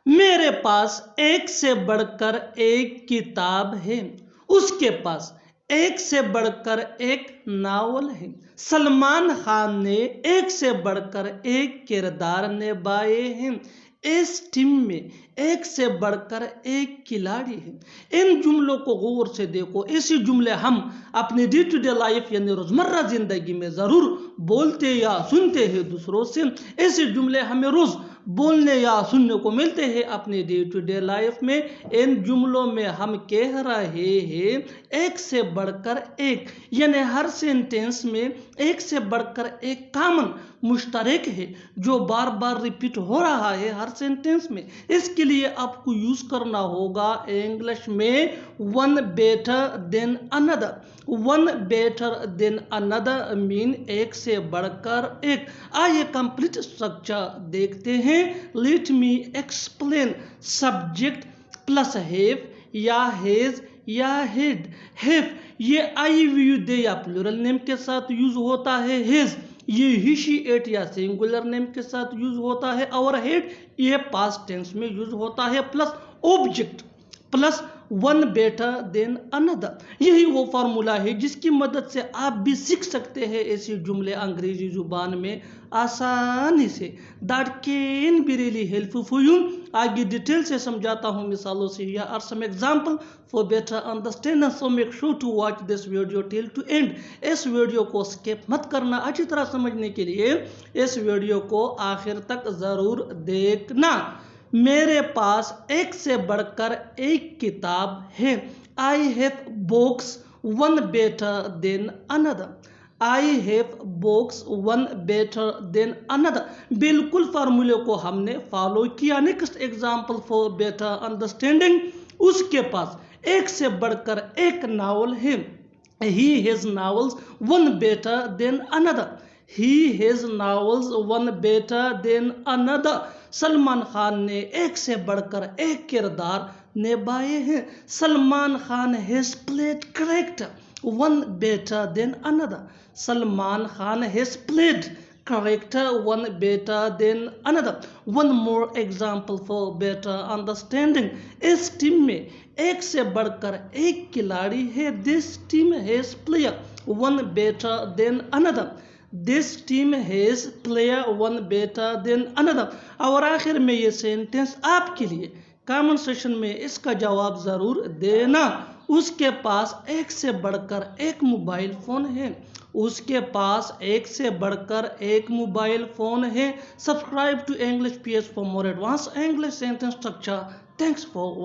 मेरे पास एक से बढ़कर एक किताब है। उसके पास एक से बढ़कर एक नावल है। सलमान खान ने एक से बढ़कर एक किरदार निभाए हैं। इस टीम में एक से बढ़कर एक खिलाड़ी है। इन जुमलों को गौर से देखो। ऐसे जुमले हम अपने डे टू डे लाइफ यानी रोजमर्रा जिंदगी में जरूर बोलते या सुनते हैं दूसरों से। ऐसे जुमले हमें रोज बोलने या सुनने को मिलते हैं अपने डे टू डे लाइफ में। इन जुमलों में हम कह रहे हैं एक से बढ़कर एक, यानी हर सेंटेंस में एक से बढ़कर एक कॉमन मुश्तरक है जो बार बार रिपीट हो रहा है हर सेंटेंस में। इसके लिए आपको यूज करना होगा इंग्लिश में one better than another. One better than another mean एक से बढ़कर एक। आइए कंप्लीट स्ट्रक्चर देखते हैं। Let me explain. Subject plus have या हैज या हेड। हैव ये आई वी यू दे या प्लूरल नेम के साथ यूज होता है। हैज ये ही शी इट या सिंगुलर नेम के साथ यूज होता है। और हेड ये पास्ट टेंस में यूज होता है। Plus object plus one better than another. यही वो फार्मूला है जिसकी मदद से आप भी सीख सकते हैं ऐसे जुमले अंग्रेजी जुबान में आसानी से। That can be really helpful for you. आगे डिटेल से समझाता हूँ मिसालों से। या are some example for better understanding, so make sure to watch this video till to end. इस वीडियो को स्किप मत करना। अच्छी तरह समझने के लिए इस वीडियो को आखिर तक जरूर देखना। मेरे पास एक से बढ़कर एक किताब है। I have books one better than another. I have books one better than another. बिल्कुल फार्मूले को हमने फॉलो किया। Next example for better understanding. उसके पास एक से बढ़कर एक नावल है। He has novels one better than another. He has novels one better than another. Salman Khan ने एक से बढ़कर एक किरदार निभाए हैं। Salman Khan has played character one better than another. Salman Khan has played character one better than another. One more example for better understanding. इस team में एक से बढ़कर एक खिलाड़ी है। This team has player one better than another. This team has player one better than another. और आखिर में ये सेंटेंस आपके लिए कमेंट सेक्शन में इसका जवाब जरूर देना। उसके पास एक से बढ़कर एक मोबाइल फोन है। उसके पास एक से बढ़कर एक मोबाइल फोन है। Subscribe to English PS for more advance English sentence structure. Thanks for